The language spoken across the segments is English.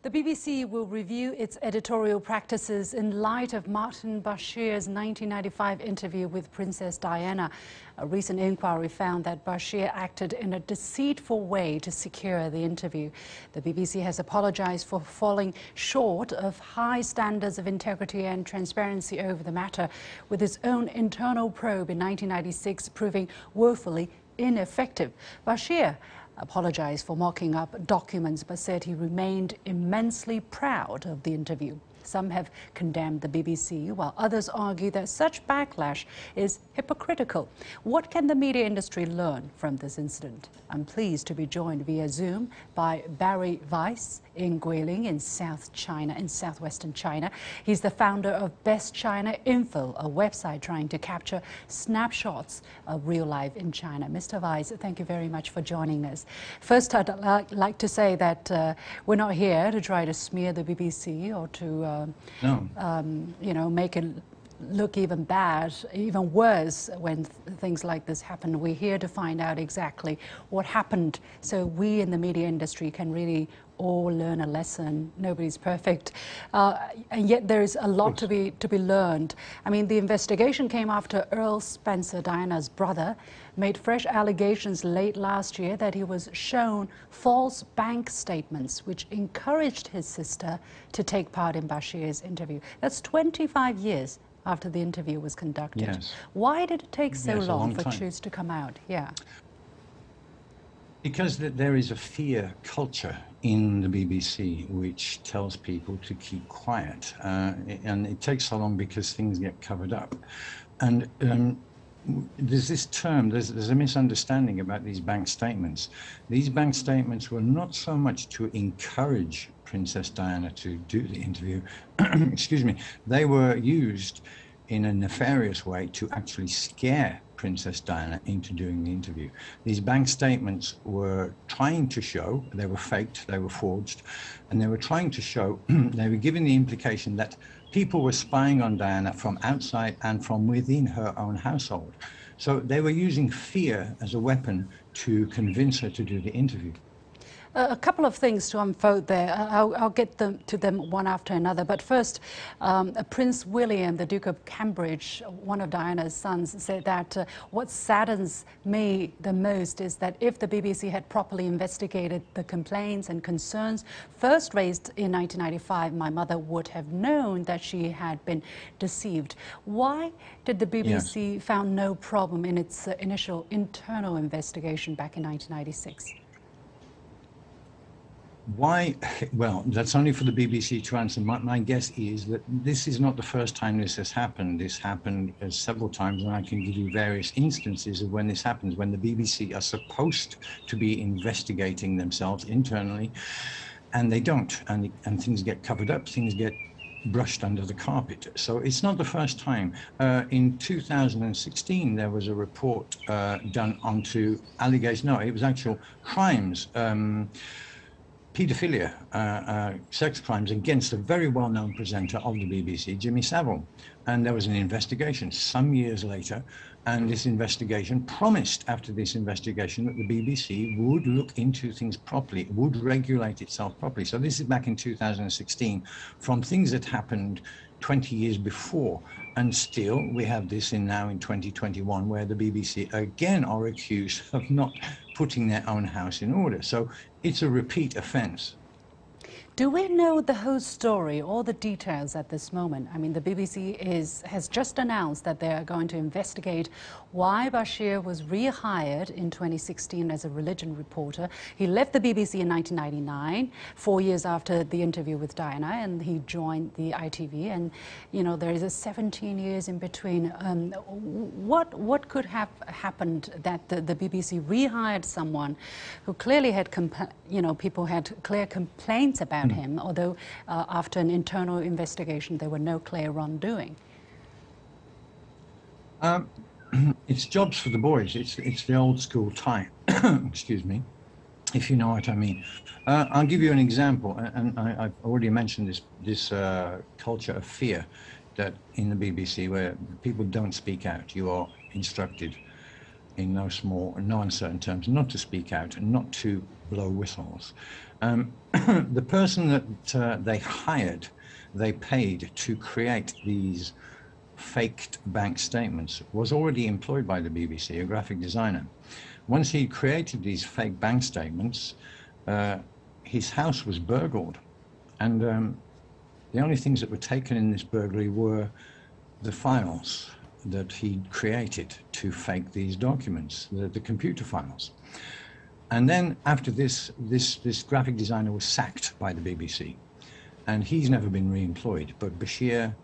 The BBC will review its editorial practices in light of Martin Bashir's 1995 interview with Princess Diana. A recent inquiry found that Bashir acted in a deceitful way to secure the interview. The BBC has apologized for falling short of high standards of integrity and transparency over the matter, with its own internal probe in 1996 proving woefully ineffective. Bashir apologized for mocking up documents but said he remained immensely proud of the interview. Some have condemned the BBC, while others argue that such backlash is hypocritical. What can the media industry learn from this incident? I'm pleased to be joined via Zoom by Barry Weiss in Guilin in southwestern China. He's the founder of Best China Info, a website trying to capture snapshots of real life in China. Mr. Weiss, thank you very much for joining us. First, I'd like to say that we're not here to try to smear the BBC or to make it look even worse when things like this happen. We're here to find out exactly what happened so we in the media industry can really all learn a lesson. Nobody's perfect, and yet there is a lot to be learned. I mean, the investigation came after Earl Spencer, Diana's brother, made fresh allegations late last year that he was shown false bank statements which encouraged his sister to take part in Bashir's interview. That's 25 years after the interview was conducted. Yes. Why did it take so long for time. truth to come out? Yeah. Because there is a fear culture in the BBC which tells people to keep quiet, and it takes so long because things get covered up. And there's this term, there's a misunderstanding about these bank statements. These bank statements were not so much to encourage Princess Diana to do the interview, excuse me, they were used in a nefarious way to actually scare Princess Diana into doing the interview. These bank statements were trying to show, they were faked, they were forged, and they were trying to show, they were giving the implication that people were spying on Diana from outside and from within her own household. So they were using fear as a weapon to convince her to do the interview. A couple of things to unfold there. I'll get to them one after another. But first, Prince William, the Duke of Cambridge, one of Diana's sons, said that what saddens me the most is that if the BBC had properly investigated the complaints and concerns first raised in 1995, my mother would have known that she had been deceived. Why did the BBC found no problem in its initial internal investigation back in 1996? Why? Well, that's only for the BBC to answer. My guess is that this is not the first time this has happened. This happened several times, and I can give you various instances of when this happens, when the BBC are supposed to be investigating themselves internally, and they don't, and things get covered up, things get brushed under the carpet. So it's not the first time. In 2016, there was a report done onto allegations. No, it was actual crimes. Paedophilia, sex crimes against a very well-known presenter of the BBC, Jimmy Savile. And there was an investigation some years later, and this investigation promised, after this investigation, that the BBC would look into things properly, would regulate itself properly. So this is back in 2016, from things that happened 20 years before. And still, we have this now in 2021, where the BBC again are accused of not putting their own house in order. So it's a repeat offence. Do we know the whole story, all the details at this moment? I mean, the BBC has just announced that they are going to investigate why Bashir was rehired in 2016 as a religion reporter. He left the BBC in 1999, 4 years after the interview with Diana, and he joined the ITV. And, you know, there is a 17 years in between. What could have happened that the BBC rehired someone who clearly had, people had clear complaints about him, although after an internal investigation there were no clear wrongdoing? It's jobs for the boys. It's the old school tie. Excuse me, if you know what I mean. I'll give you an example, and I've already mentioned this culture of fear that in the BBC, where people don't speak out. You are instructed in no uncertain terms not to speak out and not to blow whistles. The person that they paid to create these faked bank statements was already employed by the BBC, a graphic designer. Once he created these fake bank statements, his house was burgled, and the only things that were taken in this burglary were the files that he'd created to fake these documents, the computer files. And then after this graphic designer was sacked by the BBC, and he's never been re-employed, but Bashir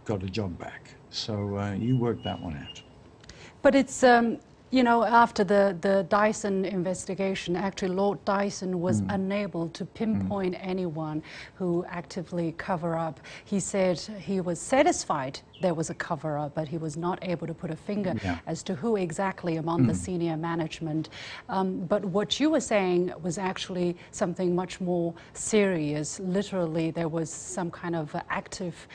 got a job back. So you worked that one out. But it's, you know, after the Dyson investigation, actually Lord Dyson was unable to pinpoint anyone who actively cover up. He said he was satisfied there was a cover-up, but he was not able to put a finger as to who exactly among the senior management. But what you were saying was actually something much more serious. Literally, there was some kind of active,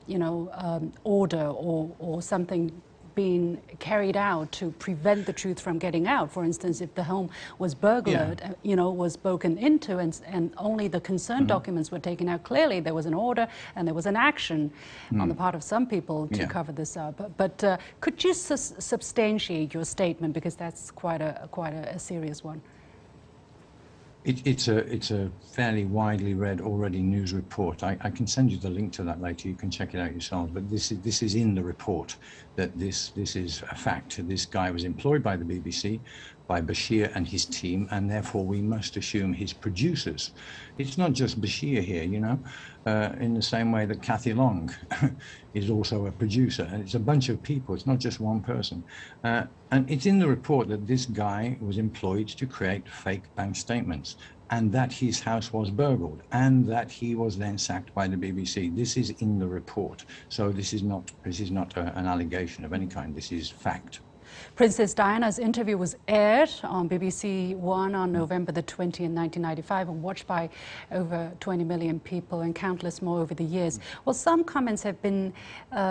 you know, order or something being carried out to prevent the truth from getting out. For instance, if the home was burglared, you know, was broken into, and only the concerned documents were taken out, clearly there was an order and there was an action on the part of some people to cover this up. But could you substantiate your statement, because that's quite a serious one? It's a fairly widely read already news report. I can send you the link to that later. You can check it out yourselves. But this is in the report, that this is a fact. This guy was employed by the BBC, by Bashir and his team, and therefore we must assume his producers. It's not just Bashir here, you know, in the same way that Kathy Long is also a producer. And it's a bunch of people. It's not just one person. And it's in the report that this guy was employed to create fake bank statements, and that his house was burgled, and that he was then sacked by the BBC. This is in the report. So this is not an allegation of any kind. This is fact. Princess Diana's interview was aired on BBC One on November the 20th, 1995, and watched by over 20 million people and countless more over the years. Well, some comments have been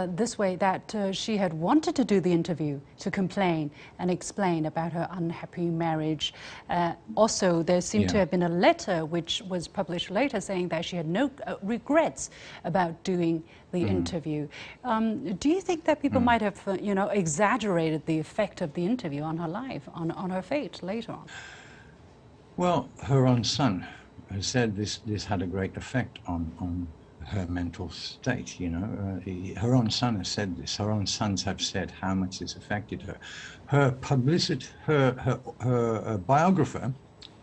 this way, that she had wanted to do the interview to complain and explain about her unhappy marriage. Also, there seemed to have been a letter which was published later saying that she had no regrets about doing the interview. Do you think that people might have, you know, exaggerated the effect of the interview on her life, on her fate later on? Well, her own son has said this had a great effect on her mental state, you know. Her own son has said this. Her own sons have said how much this affected her. Her publicity, her biographer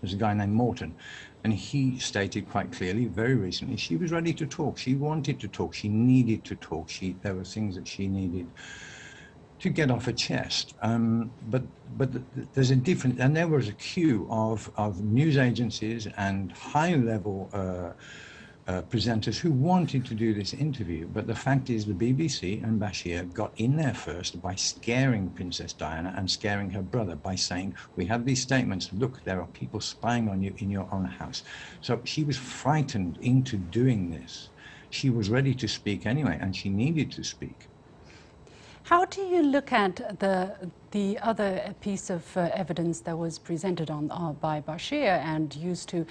was a guy named Morton, and he stated quite clearly very recently she was ready to talk. She wanted to talk. She needed to talk. There were things that she needed to get off her chest. But there's a difference, and there was a queue of news agencies and high-level presenters who wanted to do this interview. But the fact is the BBC and Bashir got in there first by scaring Princess Diana and scaring her brother by saying, we have these statements, look, there are people spying on you in your own house. So she was frightened into doing this. She was ready to speak anyway, and she needed to speak. How do you look at the other piece of evidence that was presented by Bashir and used to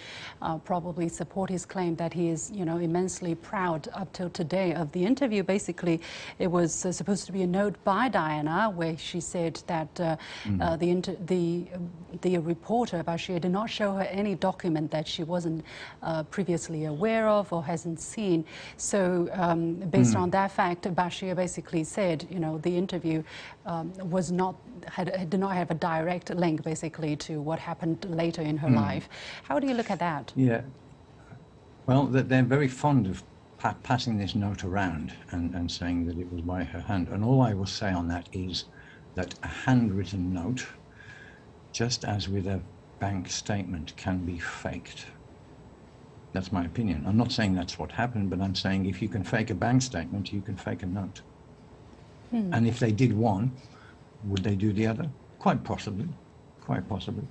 probably support his claim that he is, you know, immensely proud up till today of the interview? Basically, it was supposed to be a note by Diana where she said that the reporter Bashir did not show her any document that she wasn't previously aware of or hasn't seen. So based on that fact, Bashir basically said, you know, the interview did not have a direct link, basically, to what happened later in her life. How do you look at that? Yeah, well, they're very fond of passing this note around and saying that it was by her hand. And all I will say on that is that a handwritten note, just as with a bank statement, can be faked. That's my opinion. I'm not saying that's what happened, but I'm saying if you can fake a bank statement, you can fake a note. And if they did one, would they do the other? Quite possibly. Quite possibly.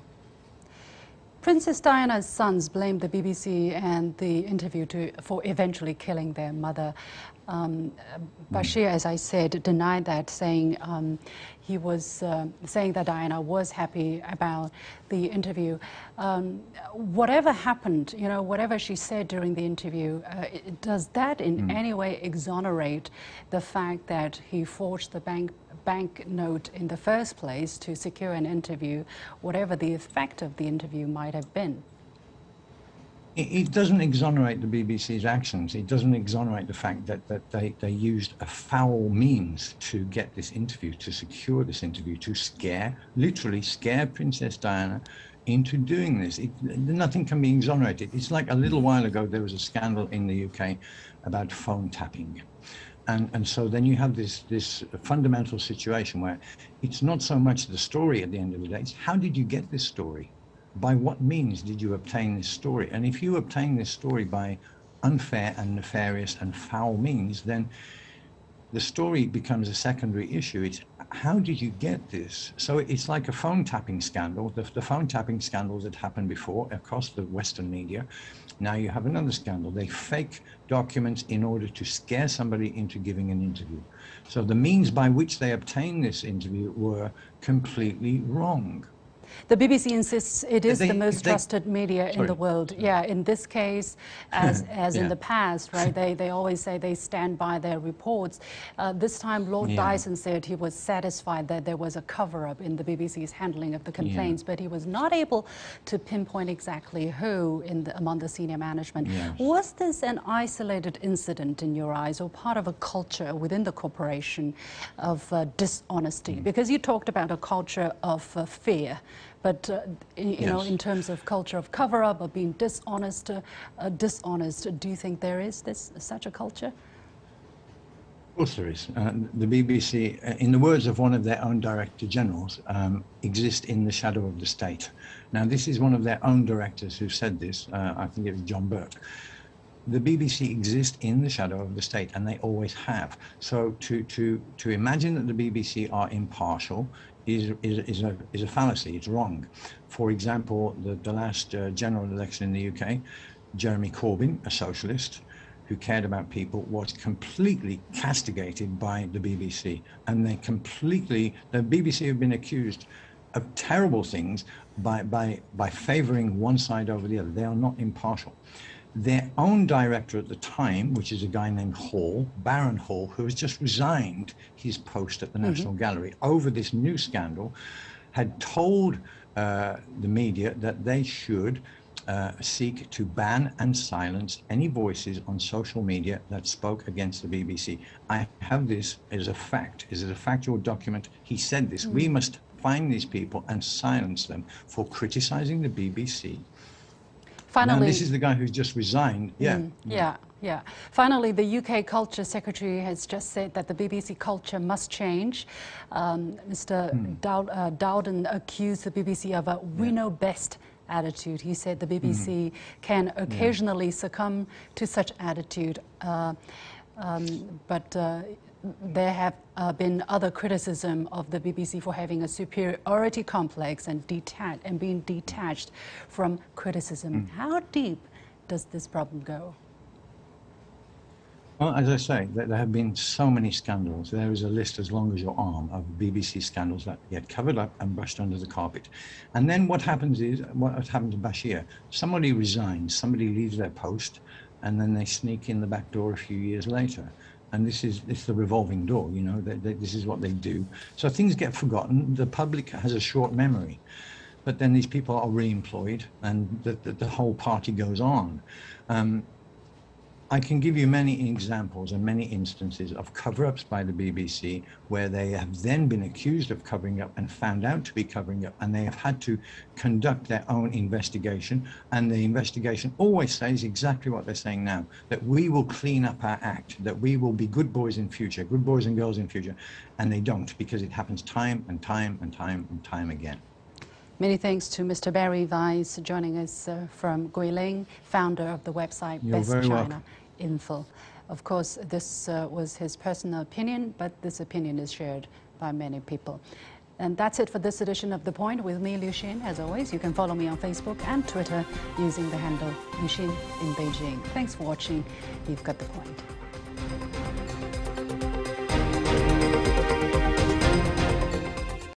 Princess Diana's sons blamed the BBC and the interview for eventually killing their mother. Bashir, as I said, denied that, saying he was saying that Diana was happy about the interview. Whatever happened, you know, whatever she said during the interview, does that in any way exonerate the fact that he forged the bank note in the first place to secure an interview, whatever the effect of the interview might have been? It doesn't exonerate the BBC's actions. It doesn't exonerate the fact that they used a foul means to get this interview, to secure this interview, to literally scare Princess Diana into doing this. Nothing can be exonerated. It's like a little while ago, there was a scandal in the UK about phone tapping. And so then you have this fundamental situation where it's not so much the story at the end of the day, it's how did you get this story? By what means did you obtain this story? And if you obtain this story by unfair and nefarious and foul means, then the story becomes a secondary issue. It's how did you get this? So it's like a phone tapping scandal. The phone tapping scandals that happened before across the Western media. Now you have another scandal. They fake documents in order to scare somebody into giving an interview. So the means by which they obtained this interview were completely wrong. The BBC insists it is the most trusted media in the world. Yeah, in this case, as in the past, right? They always say they stand by their reports. This time, Lord Dyson said he was satisfied that there was a cover-up in the BBC's handling of the complaints, but he was not able to pinpoint exactly who among the senior management. Was this an isolated incident in your eyes, or part of a culture within the corporation of dishonesty? Because you talked about a culture of fear. But, you know, in terms of culture of cover-up, of being dishonest, do you think there is such a culture? Of course there is. The BBC, in the words of one of their own Director Generals, exist in the shadow of the state. Now, this is one of their own directors who said this. I think it was John Burke. The BBC exists in the shadow of the state, and they always have. So to imagine that the BBC are impartial is a fallacy. It's wrong. For example, the last general election in the UK, Jeremy Corbyn, a socialist who cared about people, was completely castigated by the BBC. And the BBC have been accused of terrible things by favoring one side over the other. They are not impartial. Their own director at the time, which is a guy named Hall, Baron Hall, who has just resigned his post at the National Gallery over this new scandal, had told the media that they should seek to ban and silence any voices on social media that spoke against the BBC. I have this as a fact. Is it a factual document? He said this. We must find these people and silence them for criticizing the BBC. Finally, now, this is the guy who's just resigned. Yeah. Finally, the UK Culture Secretary has just said that the BBC culture must change. Mr. Dowden accused the BBC of a "we know best" attitude. He said the BBC can occasionally succumb to such attitude, but there have been other criticism of the BBC for having a superiority complex and being detached from criticism. How deep does this problem go? Well, as I say, there have been so many scandals. There is a list as long as your arm of BBC scandals that get covered up and brushed under the carpet. And then what happens is, what happened to Bashir, somebody resigns, somebody leaves their post, and then they sneak in the back door a few years later. And it's the revolving door, you know, this is what they do. So things get forgotten. The public has a short memory, but then these people are re-employed and the whole party goes on. I can give you many examples and many instances of cover-ups by the BBC where they have then been accused of covering up and found out to be covering up, and they have had to conduct their own investigation, and the investigation always says exactly what they're saying now, that we will clean up our act, that we will be good boys in future, good boys and girls in future, and they don't, because it happens time and time and time and time again. Many thanks to Mr. Barry Weiss joining us from Guilin, founder of the website Best China Info. Of course, this was his personal opinion, but this opinion is shared by many people. And that's it for this edition of The Point with me, Liu Xin. As always, you can follow me on Facebook and Twitter using the handle Liu Xin in Beijing. Thanks for watching. You've got The Point.